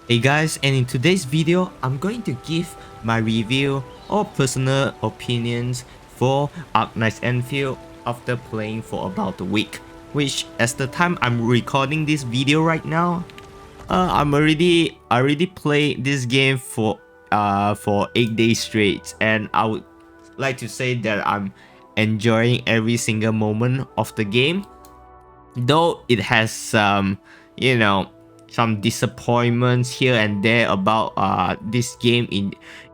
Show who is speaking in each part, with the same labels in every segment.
Speaker 1: Hey guys, and in today's video, I'm going to give my review or personal opinions for Arknights Endfield after playing for about a week. Which, as the time I'm recording this video right now, I already played this game for 8 days straight, and I would like to say that I'm enjoying every single moment of the game. Though it has some disappointments here and there about this game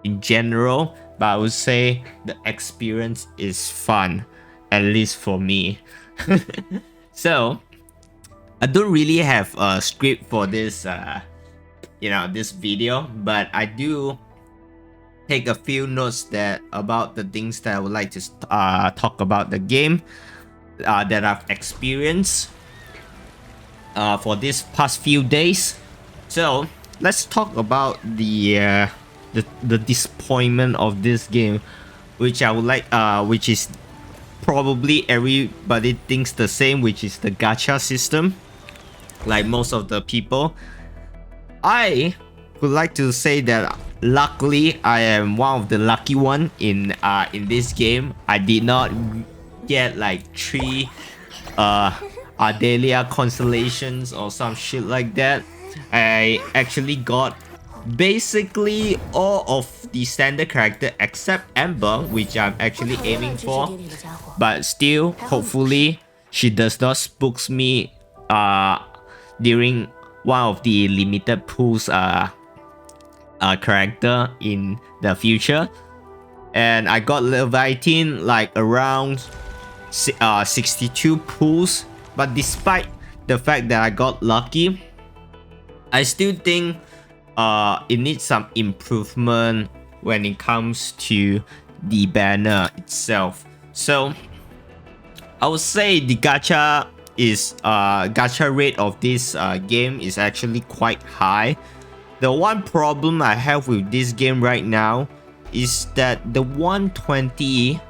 Speaker 1: in general, but I would say the experience is fun, at least for me. So I don't really have a script for this this video, but I do take a few notes that about the things that I would like to talk about the game that I've experienced for these past few days. So let's talk about the disappointment of this game, which I would like which is probably everybody thinks the same, which is the gacha system. Like most of the people, I would like to say that luckily I am one of the lucky one in this game. I did not get like 3 Ardelia constellations or some shit like that. I actually got basically all of the standard character except Amber, which I'm actually aiming for, but still hopefully she does not spooks me during one of the limited pools character in the future. And I got Leviathan like around 62 pools, but despite the fact that I got lucky, I still think it needs some improvement when it comes to the banner itself. So I would say the gacha rate of this game is actually quite high. The one problem I have with this game right now is that the 120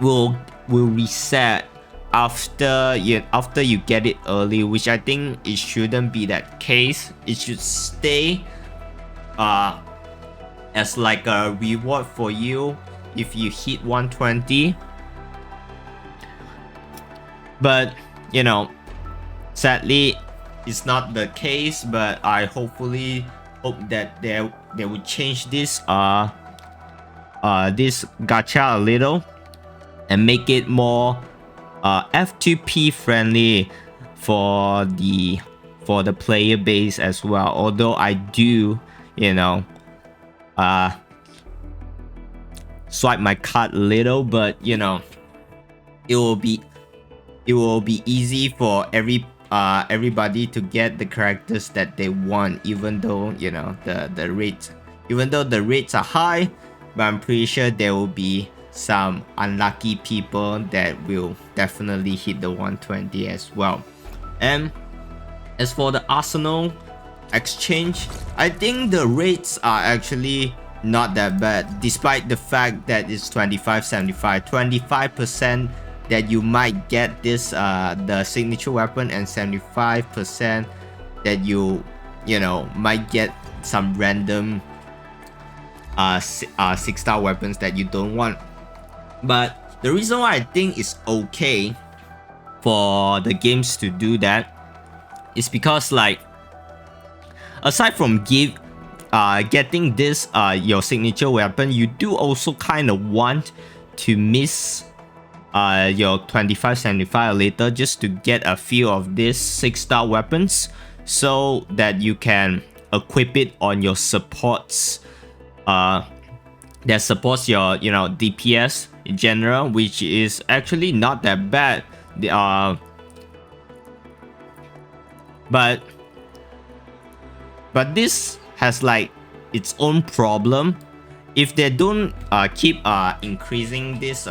Speaker 1: will reset after you get it early, which I think it shouldn't be that case. It should stay as like a reward for you if you hit 120. But sadly it's not the case. But I hopefully hope that they will change this this gacha a little and make it more F2P friendly for the player base as well. Although I do swipe my card a little, but it will be easy for everybody to get the characters that they want, even though the rates are high. But I'm pretty sure there will be some unlucky people that will definitely hit the 120 as well. And as for the Arsenal exchange, I think the rates are actually not that bad, despite the fact that it's 25% that you might get this the signature weapon, and 75% that you might get some random 6-star weapons that you don't want. But the reason why I think it's okay for the games to do that is because, like, aside from getting this your signature weapon, you do also kind of want to miss your 25-75 later just to get a few of these 6-star weapons, so that you can equip it on your supports that supports your DPS in general, which is actually not that bad. But this has like its own problem. If they don't keep increasing this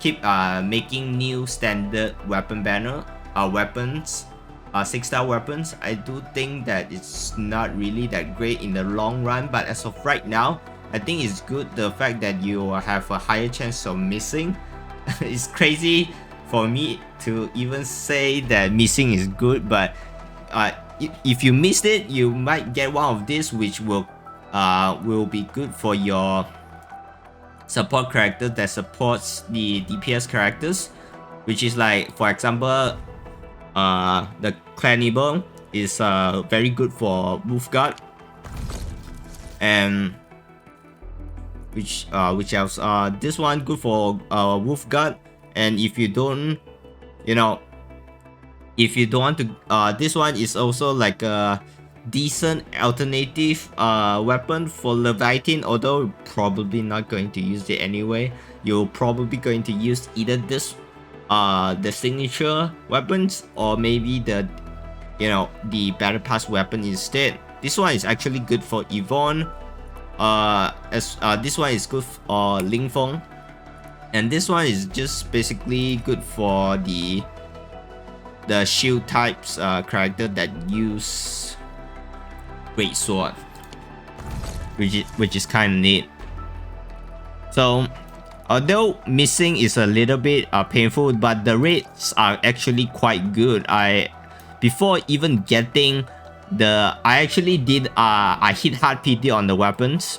Speaker 1: keep making new standard weapon banner weapons, 6-star weapons, I do think that it's not really that great in the long run. But as of right now, I think it's good, the fact that you have a higher chance of missing. It's crazy for me to even say that missing is good, but if you missed it, you might get one of these, which will be good for your support character that supports the DPS characters, which is like, for example, the Cannibal is very good for Wolfguard, and which else? This one good for Wolfguard, and if you don't, you know, if you don't want to, this one is also like a decent alternative weapon for Leviathan, although probably not going to use it anyway. You're probably going to use either this the signature weapons, or maybe the, you know, the battle pass weapon instead. This one is actually good for Yvonne, this one is good for Ling Feng, and this one is just basically good for the shield types character that use great sword, which is kind of neat. So although missing is a little bit painful, but the rates are actually quite good. Before even getting I actually did I hit hard PT on the weapons,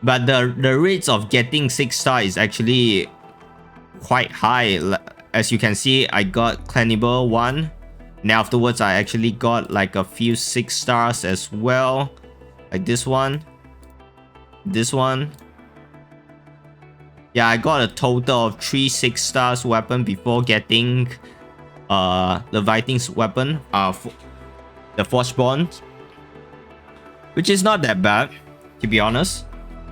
Speaker 1: but the rates of getting 6-star is actually quite high. As you can see, I got Cannibal 1, and afterwards I actually got like a few 6-stars as well, like this one. Yeah, I got a total of 3 6-stars weapon before getting Leviathan's weapon, the Forsborn, which is not that bad, to be honest.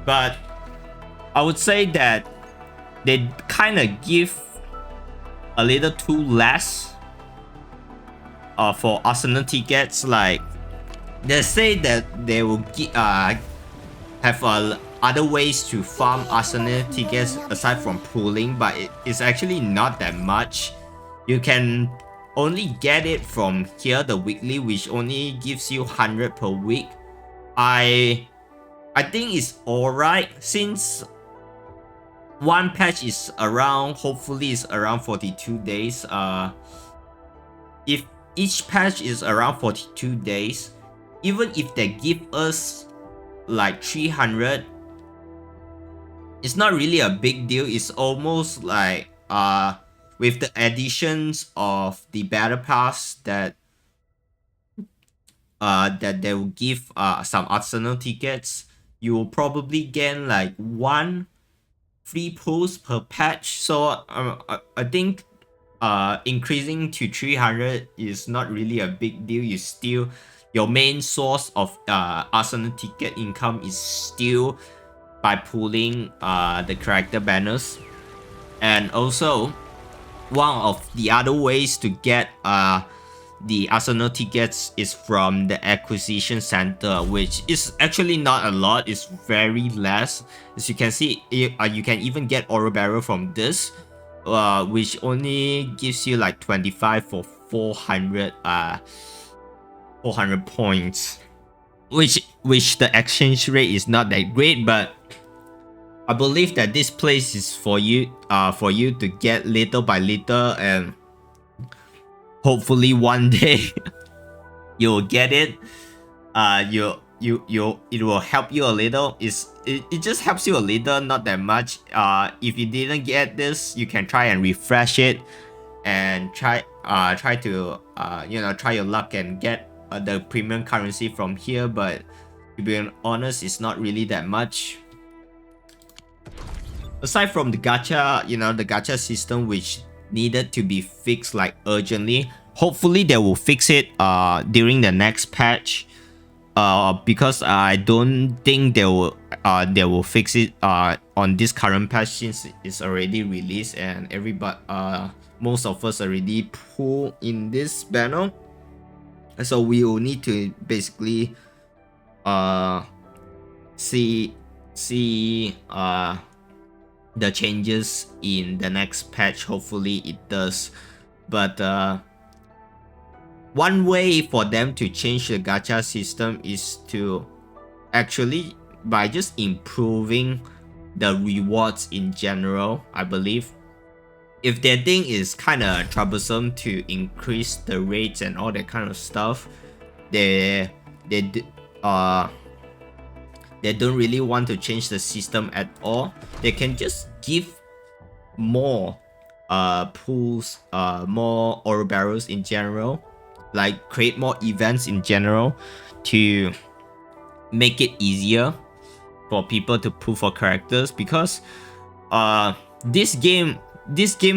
Speaker 1: But I would say that they kind of give a little too less for Arsenal tickets. Like, they say that they will have other ways to farm Arsenal tickets aside from pooling, but it's actually not that much. You can only get it from here, the weekly, which only gives you 100 per week. I think it's alright, since one patch is around, hopefully it's around 42 days. If each patch is around 42 days, even if they give us like 300, it's not really a big deal. It's almost like with the additions of the battle pass that they will give some Arsenal tickets, you will probably gain like 1 free pulls per patch. So I think increasing to 300 is not really a big deal. Your main source of Arsenal ticket income is still by pulling the character banners. And also, one of the other ways to get the Arsenal tickets is from the acquisition center, which is actually not a lot. It's very less. As you can see, you can even get Oro Barrel from this, which only gives you like 25 for 400 points, which the exchange rate is not that great, but I believe that this place is for you to get little by little, and hopefully one day you'll get it. It will help you a little. It just helps you a little, not that much. If you didn't get this, you can try and refresh it and try to try your luck and get the premium currency from here. But to be honest, it's not really that much. Aside from the gacha, the gacha system, which needed to be fixed like urgently. Hopefully they will fix it during the next patch. Because I don't think they will fix it on this current patch, since it's already released and most of us already pull in this banner. So we will need to basically see the changes in the next patch. Hopefully it does. But one way for them to change the gacha system is to actually by just improving the rewards in general, I believe. if their thing is kind of troublesome to increase the rates and all that kind of stuff, they they uh they don't really want to change the system at all. They can just give more pools, more ore barrels in general, like create more events in general to make it easier for people to pull for characters, because this game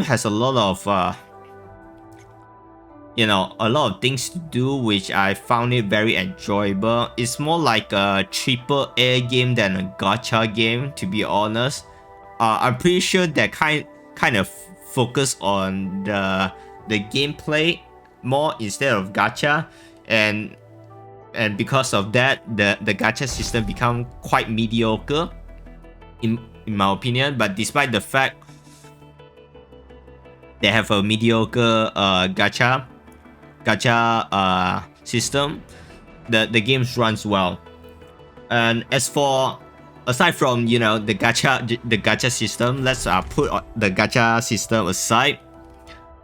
Speaker 1: has a lot of a lot of things to do, which I found it very enjoyable. It's more like a triple A game than a gacha game, to be honest. I'm pretty sure that kind of focus on the gameplay more instead of gacha, and because of that, the gacha system become quite mediocre in my opinion. But despite the fact they have a mediocre gacha system, the games runs well. And as for, aside from the gacha system, let's put the gacha system aside.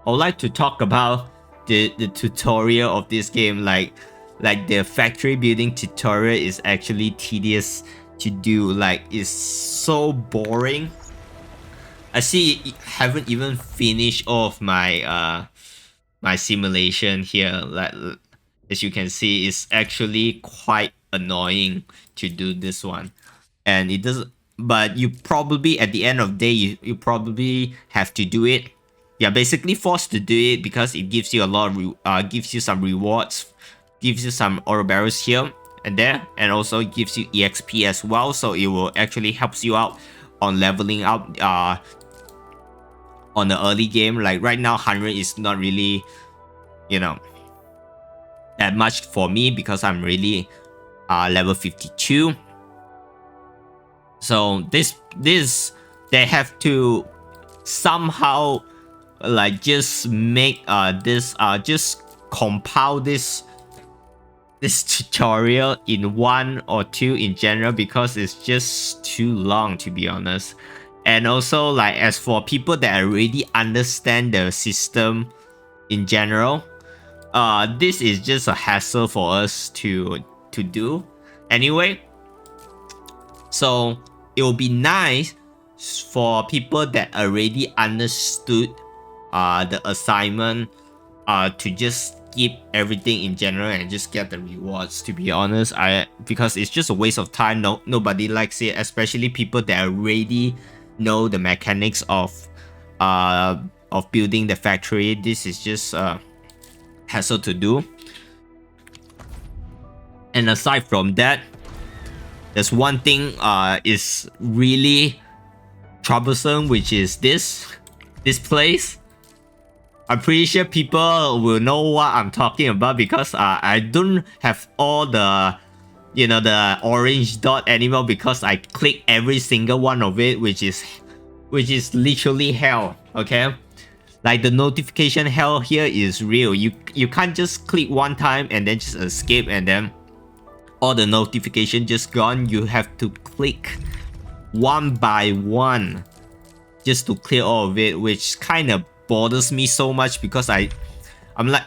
Speaker 1: I would like to talk about the tutorial of this game. Like the factory building tutorial is actually tedious to do. Like, it's so boring. I see you haven't even finished off my my simulation here. Like, as you can see, it's actually quite annoying to do this one, and it doesn't. But you probably, at the end of the day, you probably have to do it. You're basically forced to do it because it gives you a lot of gives you some rewards, gives you some ore barrels here and there, and also gives you EXP as well. So it will actually helps you out on leveling up on the early game. Like right now, 100 is not really, that much for me because I'm really level 52. So this they have to somehow like just make this just compile this tutorial in 1 or 2 in general, because it's just too long, to be honest. And also, like, as for people that already understand the system in general, this is just a hassle for us to do anyway. So it will be nice for people that already understood the assignment to just skip everything in general and just get the rewards, to be honest. Because it's just a waste of time. Nobody likes it, especially people that already know the mechanics of building the factory. This is just hassle to do. And aside from that, there's one thing is really troublesome, which is this place. I'm pretty sure people will know what I'm talking about, because I don't have all the the orange dot anymore, because I click every single one of it, which is literally hell. Okay, like the notification hell here is real. You can't just click one time and then just escape and then all the notification just gone. You have to click one by one just to clear all of it, which kind of bothers me so much, because I'm like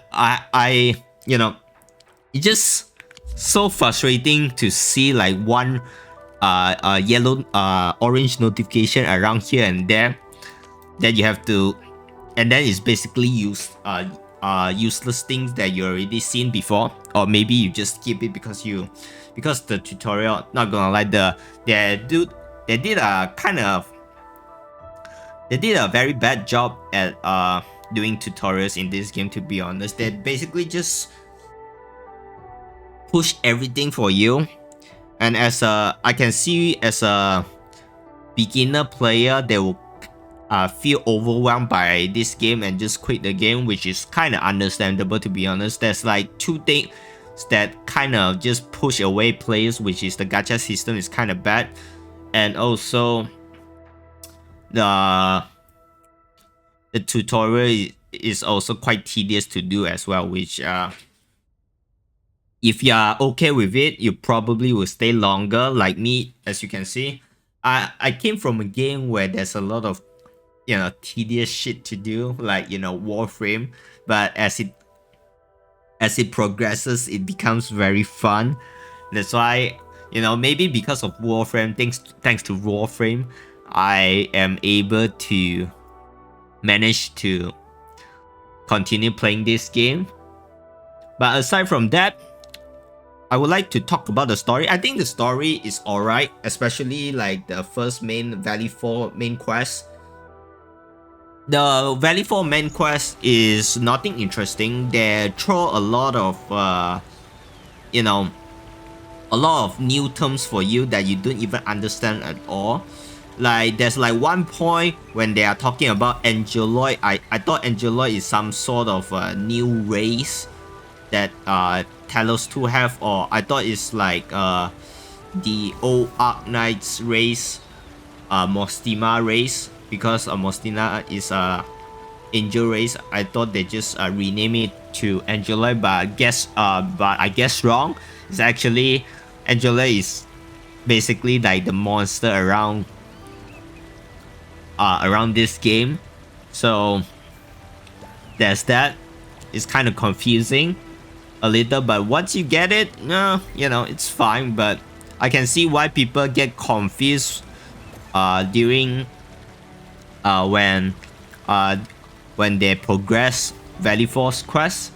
Speaker 1: it's just so frustrating to see like one yellow orange notification around here and there that you have to, and then it's basically useless things that you already seen before, or maybe you just skip it because the tutorial, not gonna lie, they did a very bad job at doing tutorials in this game, to be honest. They basically just push everything for you, and I can see as a beginner player, they will feel overwhelmed by this game and just quit the game, which is kind of understandable, to be honest. There's like two things that kind of just push away players, which is the gacha system is kind of bad, and also the tutorial is also quite tedious to do as well, which if you are okay with it, you probably will stay longer. Like me, as you can see, I came from a game where there's a lot of tedious shit to do, like Warframe. But as it progresses, it becomes very fun. That's why, maybe because of Warframe, thanks to Warframe, I am able to manage to continue playing this game. But aside from that, I would like to talk about the story. I think the story is alright, especially like the first main Valley 4 main quest. The Valley 4 main quest is nothing interesting. They throw a lot of you know a lot of new terms for you that you don't even understand at all. Like there's like one point when they are talking about Angeloid. I thought Angeloid is some sort of new race that Talos 2 have, or I thought it's like the old Arknights race, Mostima race, because Mostina is Angel race. I thought they just rename it to Angeloid, but I guess wrong. It's actually Angeloid is basically like the monster around this game. So there's that. It's kind of confusing a little, but once you get it, it's fine. But I can see why people get confused during when they progress Valley Force quest.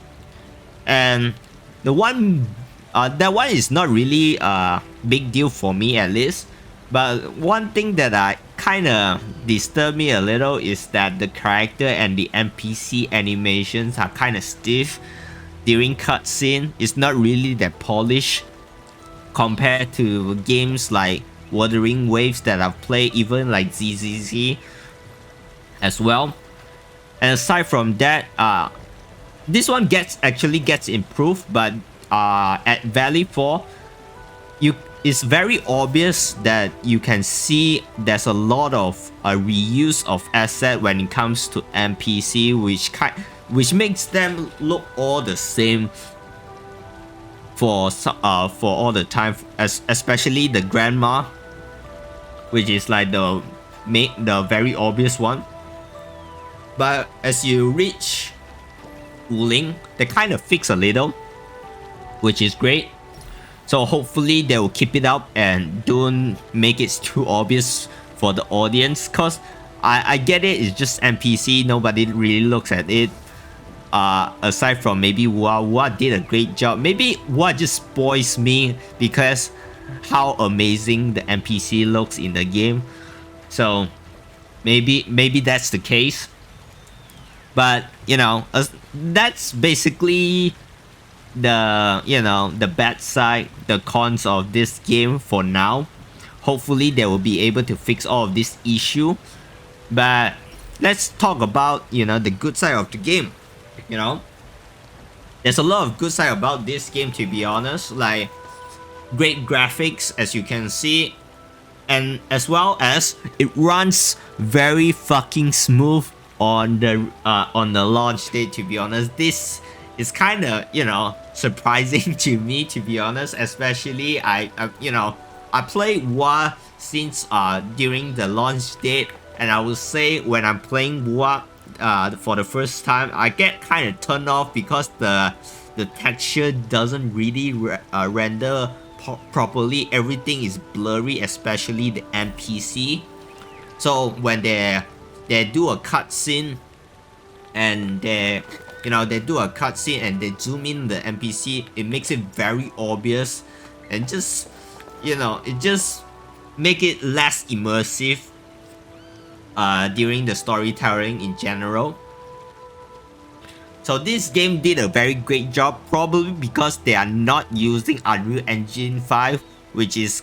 Speaker 1: And the one that one is not really a big deal for me, at least. But one thing that kind of disturbed me a little is that the character and the NPC animations are kind of stiff during cutscene. It's not really that polished compared to games like Wuthering Waves that I've played, even like ZZZ as well. And aside from that, this one actually gets improved, but at Valley 4, it's very obvious that you can see there's a lot of reuse of asset when it comes to NPC, which makes them look all the same for all the time, especially the grandma, which is like the very obvious one. But as you reach Wuling, they kind of fix a little, which is great. So hopefully they will keep it up and don't make it too obvious for the audience, cause I get it, it's just NPC, nobody really looks at it. Aside from maybe Wa did a great job. Maybe Wa just spoils me because how amazing the NPC looks in the game. So maybe that's the case. But that's basically the bad side, the cons of this game for now. Hopefully they will be able to fix all of this issue. But let's talk about the good side of the game. There's a lot of good side about this game, to be honest, like great graphics, as you can see, and as well as it runs very fucking smooth on the launch date. To be honest, this is kind of surprising to me, to be honest, especially I played WoW since during the launch date, and I would say when I'm playing WoW for the first time, I get kind of turned off because the texture doesn't really render properly. Everything is blurry, especially the NPC. So when they do a cutscene and they do a cutscene and they zoom in the NPC, it makes it very obvious, and just it just make it less immersive during the storytelling in general. So this game did a very great job, probably because they are not using Unreal Engine 5, which is,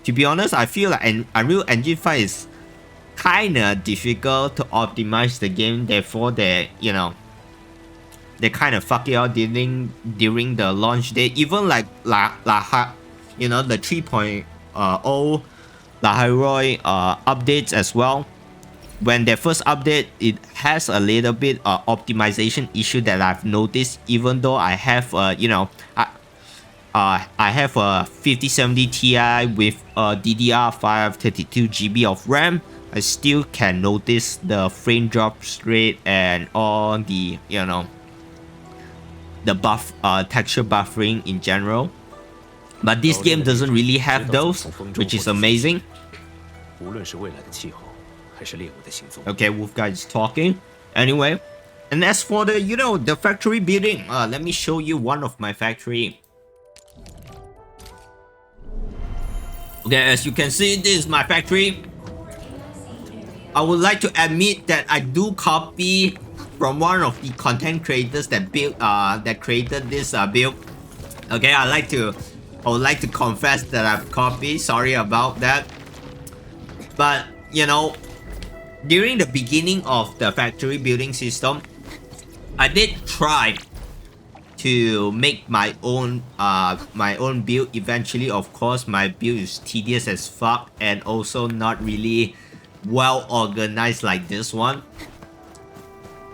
Speaker 1: to be honest, I feel like Unreal Engine 5 is kinda difficult to optimize the game. Therefore they kind of fuck it out during the launch date. Even like the 3.0 Laharoy updates as well. When they first update, it has a little bit optimization issue that I've noticed. Even though I have I have a 5070 Ti with DDR5 32 GB of RAM, I still can notice the frame drop rate and all the, you know, the texture buffering in general. But this game doesn't really have those, which is amazing. Okay, Wolf Guy is talking. Anyway, and as for the, you know, the factory building, let me show you one of my factory. Okay, as you can see, this is my factory. I would like to admit that I do copy from one of the content creators that created this build. Okay, I would like to confess that I've copied. Sorry about that. But you know, during the beginning of the factory building system, I did try to make my own build. Eventually, of course, my build is tedious as fuck and also not really well organized like this one.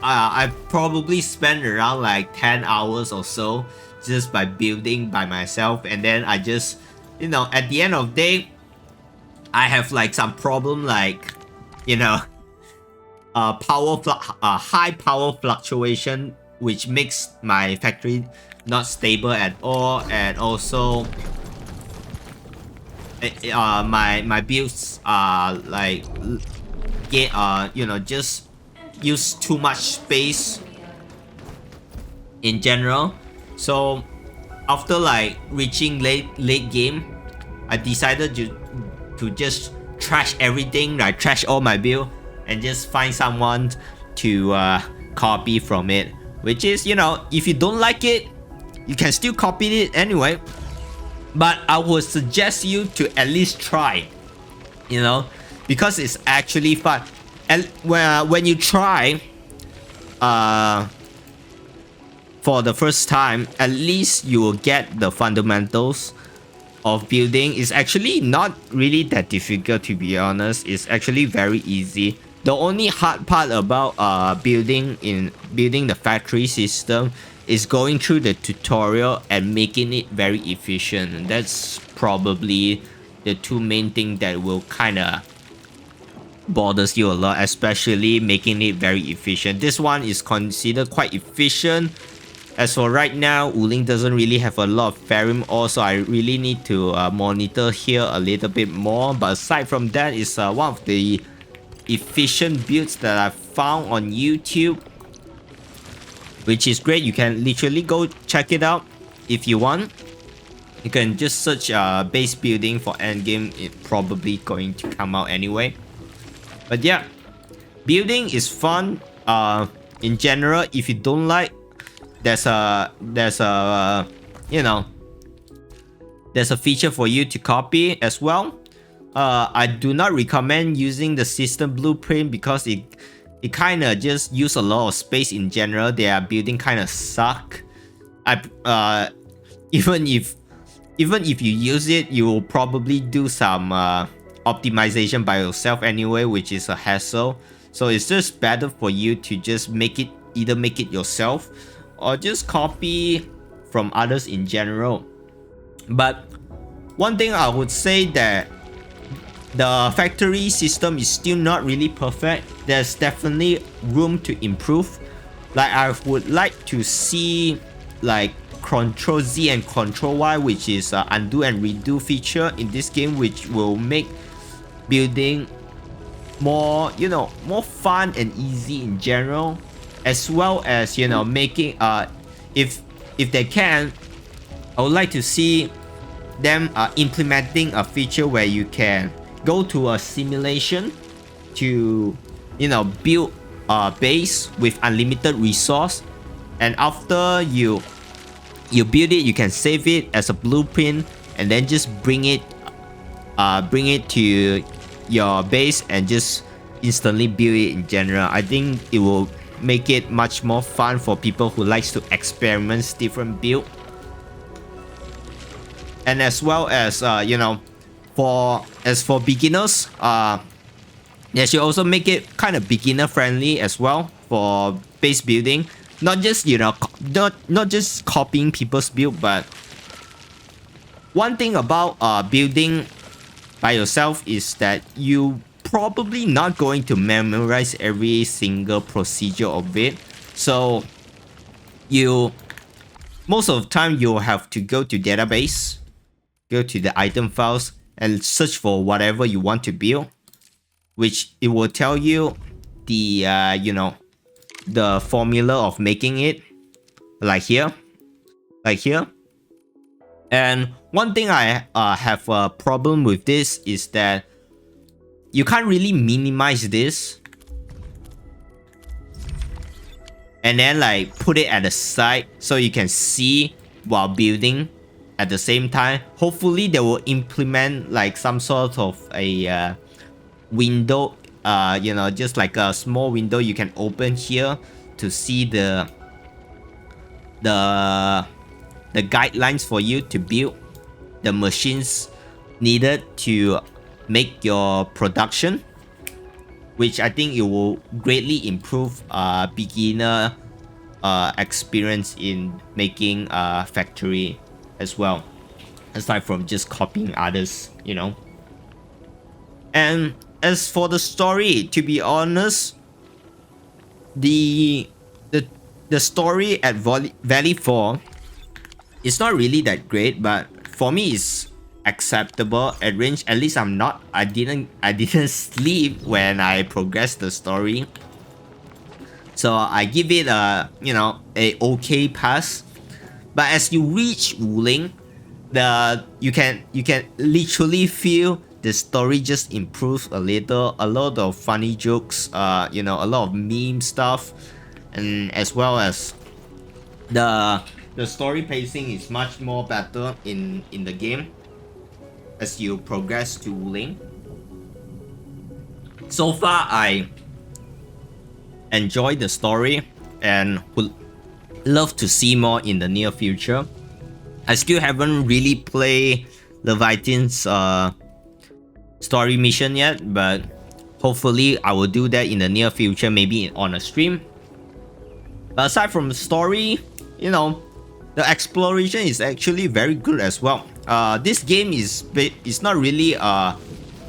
Speaker 1: I probably spent around like 10 hours or so just by building by myself, and then I just, you know, at the end of the day, I have like some problem, like, you know, high power fluctuation, which makes my factory not stable at all, and also my builds are like you know, just use too much space in general. So after like reaching late game, I decided to just trash everything, like trash all my build and just find someone to copy from it, which is, you know, if you don't like it, you can still copy it anyway. But I would suggest you to at least try, you know, because it's actually fun. And when you try for the first time, at least you will get the fundamentals of building. It's actually not really that difficult, to be honest. It's actually very easy. The only hard part about building the factory system is going through the tutorial and making it very efficient. That's probably the two main things that will kind of bothers you a lot, especially making it very efficient. This one is considered quite efficient. As for right now, Wuling doesn't really have a lot of ferrum ore, so I really need to monitor here a little bit more. But aside from that, it's one of the efficient builds that I found on YouTube, which is great. You can literally go check it out if you want. You can just search base building for endgame. It's probably going to come out anyway. But yeah, building is fun. In general, if you don't like, there's a you know, there's a feature for you to copy as well. I do not recommend using the system blueprint because it kind of just use a lot of space in general. Their building kind of suck. Even if you use it, you will probably do some optimization by yourself anyway, which is a hassle. So it's just better for you to just either make it yourself or just copy from others in general. But one thing I would say that the factory system is still not really perfect. There's definitely room to improve. Like I would like to see like Control Z and Control Y, which is undo and redo feature in this game, which will make building more, you know, more fun and easy in general, as well as, you know, making if they can, I would like to see them implementing a feature where you can go to a simulation to, you know, build a base with unlimited resource, and after you build it, you can save it as a blueprint and then just bring it to your base and just instantly build it in general. I think it will make it much more fun for people who likes to experiment different build. And as well as you know, for beginners, they should also make it kind of beginner friendly as well for base building. Not just, you know, not just copying people's build, but one thing about building by yourself is that you probably not going to memorize every single procedure of it. So you most of the time you'll have to go to database, go to the item files and search for whatever you want to build, which it will tell you the the formula of making it, like here. And one thing I have a problem with this is that you can't really minimize this and then like put it at the side so you can see while building at the same time. Hopefully they will implement like some sort of a window, just like a small window you can open here to see the guidelines for you to build the machines needed to make your production, which I think it will greatly improve beginner experience in making a factory as well, aside from just copying others, you know. And as for the story, to be honest, the story at Valley 4 is not really that great, but for me it's acceptable at range. At least I didn't sleep when I progressed the story, so I give it a a okay pass. But as you reach Wuling, you can literally feel the story just improves a little. A lot of funny jokes, a lot of meme stuff, and as well as the story pacing is much more better in the game as you progress to Wuling. So far, I enjoy the story and would love to see more in the near future. I still haven't really played Leviathan's story mission yet, but hopefully I will do that in the near future, maybe on a stream. But aside from the story, the exploration is actually very good as well. This game is not really a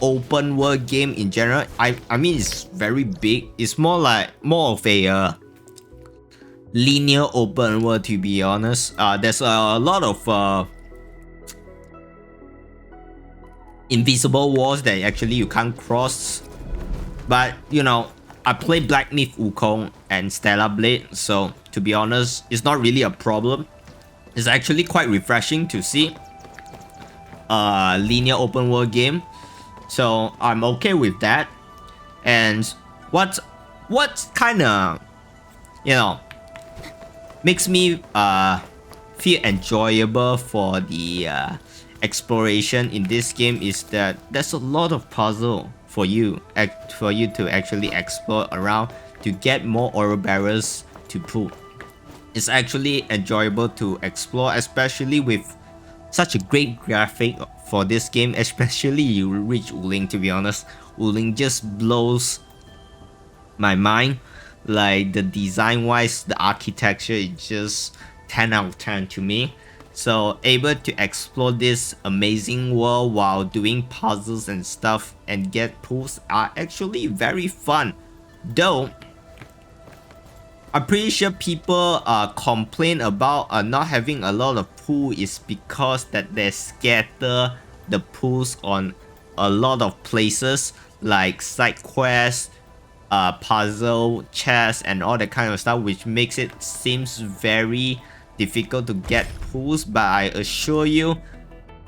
Speaker 1: open world game in general. I mean it's very big. It's more of a linear open world, to be honest. There's a lot of invisible walls that actually you can't cross. But I play Black Myth Wukong and Stellar Blade, so to be honest, it's not really a problem. It's actually quite refreshing to see a linear open world game, so I'm okay with that. And what kind of makes me feel enjoyable for the exploration in this game is that there's a lot of puzzle for you to actually explore around to get more ore barrels to pull. It's actually enjoyable to explore, especially with such a great graphic for this game. Especially you reach Wuling, to be honest. Wuling just blows my mind. Like the design wise, the architecture is just 10 out of 10 to me. So able to explore this amazing world while doing puzzles and stuff and get pulls are actually very fun. Though I'm pretty sure people complain about not having a lot of pool is because that they scatter the pools on a lot of places like side quests, puzzle, chess, and all that kind of stuff, which makes it seems very difficult to get pools. But I assure you,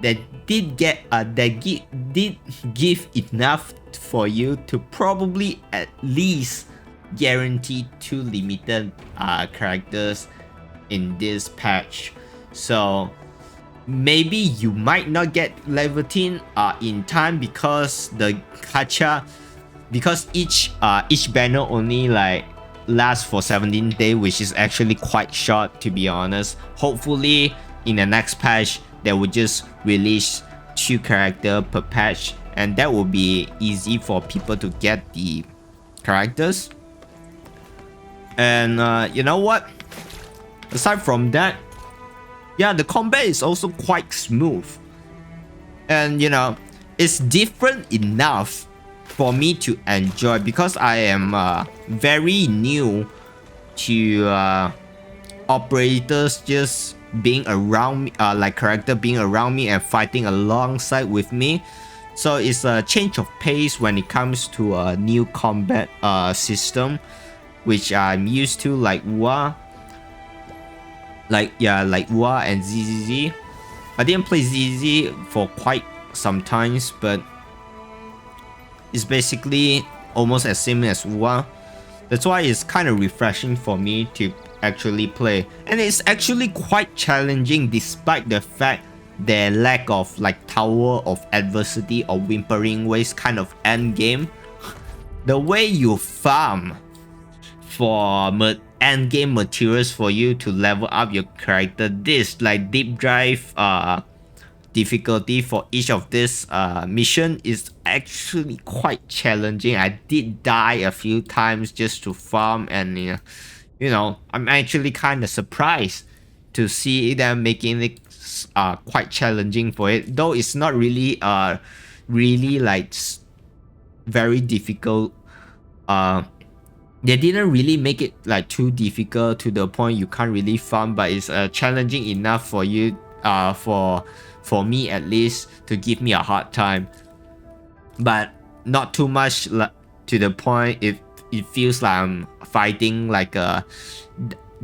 Speaker 1: they did give enough for you to probably at least guarantee 2 limited characters in this patch. So maybe you might not get level 10 in time because the gacha, because each banner only like lasts for 17 days, which is actually quite short, to be honest. Hopefully in the next patch they will just release 2 characters per patch, and that will be easy for people to get the characters. And you know what, aside from that, yeah, the combat is also quite smooth, and it's different enough for me to enjoy, because I am very new to operators just being around me, like character being around me and fighting alongside with me. So it's a change of pace when it comes to a new combat system, which I'm used to, like WoW, like WoW and ZZZ. I didn't play ZZZ for quite some times, but it's basically almost as same as WoW. That's why it's kind of refreshing for me to actually play, and it's actually quite challenging despite the fact their lack of like Tower of Adversity or Whimpering Waves kind of end game. The way you farm for end game materials for you to level up your character, this like deep drive difficulty for each of this mission is actually quite challenging. I did die a few times just to farm, and you know, I'm actually kind of surprised to see them making it quite challenging for it, though it's not really really like very difficult. They didn't really make it like too difficult to the point you can't really farm, but it's challenging enough for you for me at least to give me a hard time, but not too much to the point it feels like I'm fighting like a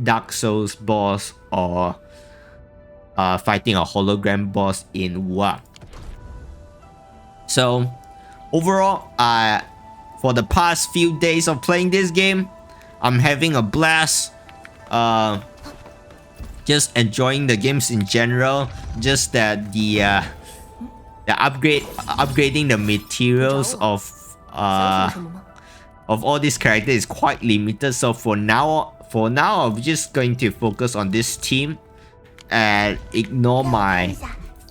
Speaker 1: Dark Souls boss or fighting a hologram boss in WoW. So overall, for the past few days of playing this game, I'm having a blast. Just enjoying the games in general. Just that the upgrading the materials of all these characters is quite limited. So for now, I'm just going to focus on this team and ignore my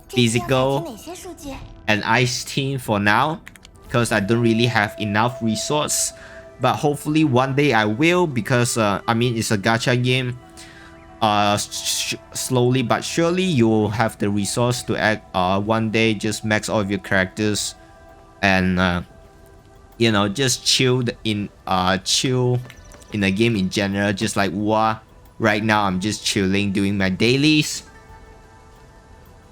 Speaker 1: physical and ice team for now, because I don't really have enough resource. But hopefully one day I will, because I mean, it's a gacha game. Slowly but surely you'll have the resource to act one day just max all of your characters and you know, just chill in the game in general, just like WoW. Right now I'm just chilling doing my dailies,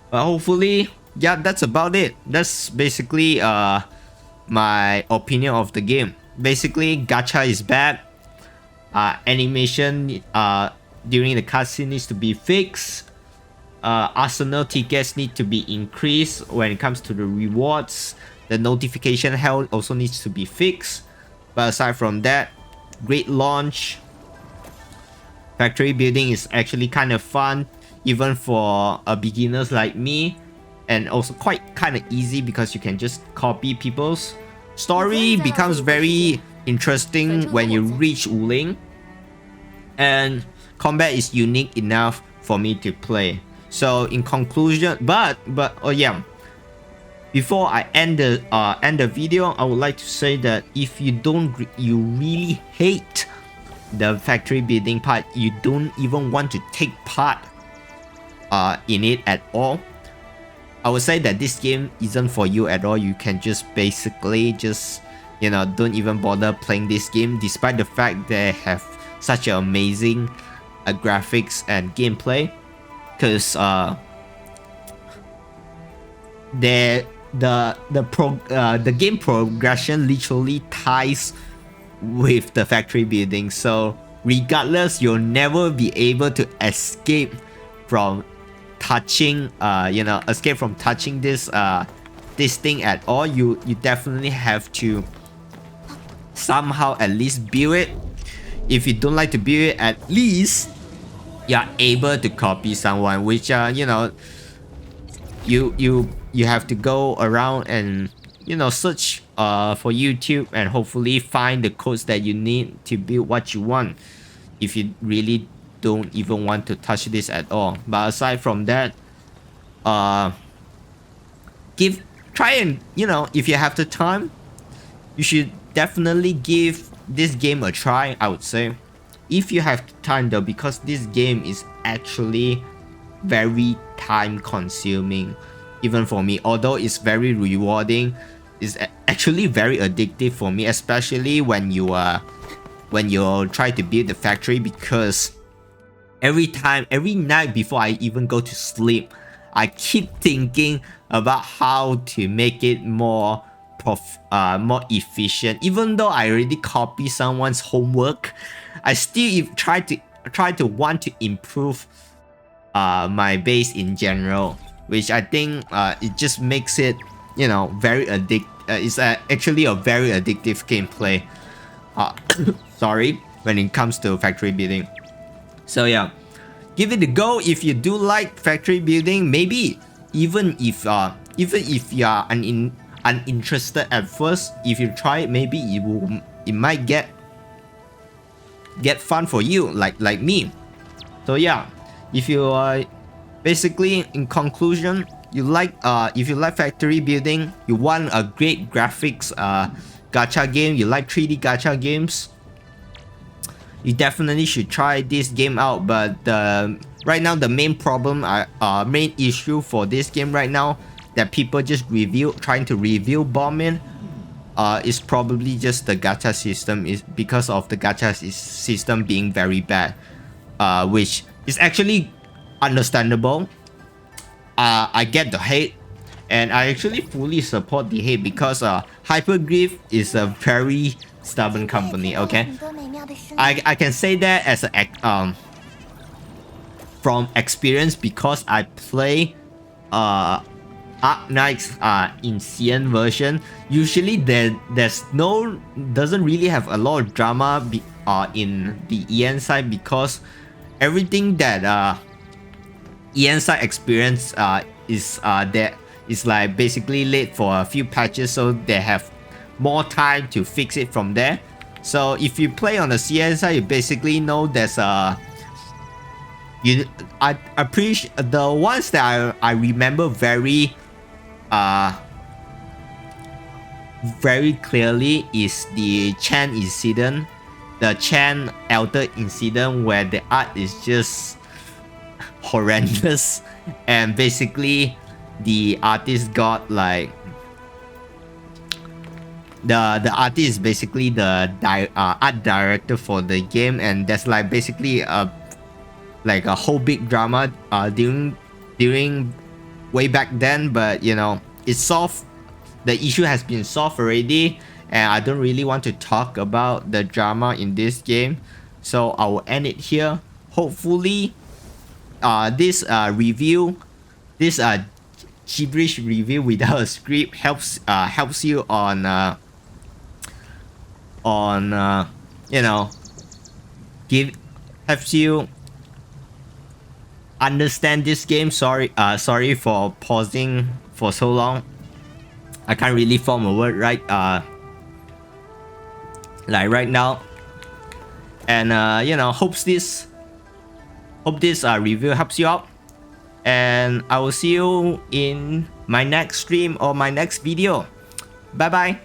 Speaker 1: but hopefully, yeah, that's about it. That's basically my opinion of the game. Basically, gacha is bad. Animation during the cutscene needs to be fixed. Arsenal tickets need to be increased when it comes to the rewards. The notification hell also needs to be fixed. But aside from that, great launch. Factory building is actually kind of fun, even for beginners like me, and also quite kind of easy because you can just copy people's. Story becomes very interesting when you reach Wuling, and combat is unique enough for me to play. So in conclusion, but oh yeah, before I end the video, I would like to say that if you really hate the factory building part, you don't even want to take part in it at all, I would say that this game isn't for you at all. You can just basically just, you know, don't even bother playing this game, despite the fact they have such an amazing graphics and gameplay, because the game progression literally ties with the factory building. So regardless, you'll never be able to escape from touching this thing at all. You definitely have to somehow at least build it. If you don't like to build it, at least you're able to copy someone, which you know, you have to go around and, you know, search for YouTube and hopefully find the codes that you need to build what you want, if you really don't even want to touch this at all. But aside from that, try and, you know, if you have the time, you should definitely give this game a try, I would say, if you have time though, because this game is actually very time consuming, even for me. Although it's very rewarding, actually very addictive for me, especially when you try to build the factory, because every night before I even go to sleep, I keep thinking about how to make it more more efficient. Even though I already copy someone's homework, I still try to want to improve my base in general, which I think it just makes it, you know, very it's actually a very addictive gameplay. Uh, sorry, when it comes to factory building. So yeah, give it a go if you do like factory building. Maybe even if you are uninterested at first, if you try it, maybe it might get fun for you, like me. So yeah, if you basically in conclusion, you like if you like factory building, you want a great graphics gacha game, you like 3D gacha games, you definitely should try this game out. But right now the main problem, main issue for this game right now, that people just trying to review bombing, is probably just the gacha system, is because of the gacha system being very bad, which is actually understandable. I get the hate, and I actually fully support the hate, because Hyperglyph is a very stubborn company. Okay, I can say that as from experience, because I play Arknights in CN version. Usually doesn't really have a lot of drama in the EN side, because everything that EN side experience is like basically late for a few patches, so they have more time to fix it from there. So if you play on the CN side, you basically know there's I appreciate the ones that I remember very very clearly is the Chan incident, the Chan Elder incident, where the art is just horrendous, and basically the artist got like the artist is basically the art director for the game, and that's like basically a whole big drama during way back then. But you know, it's solved. The issue has been solved already, and I don't really want to talk about the drama in this game, so I will end it here. Hopefully this review, this gibberish review without a script, helps you on you know, helps you understand this game. Sorry for pausing for so long. I can't really form a word like right now. And you know, hope this review helps you out, and I will see you in my next stream or my next video. Bye bye.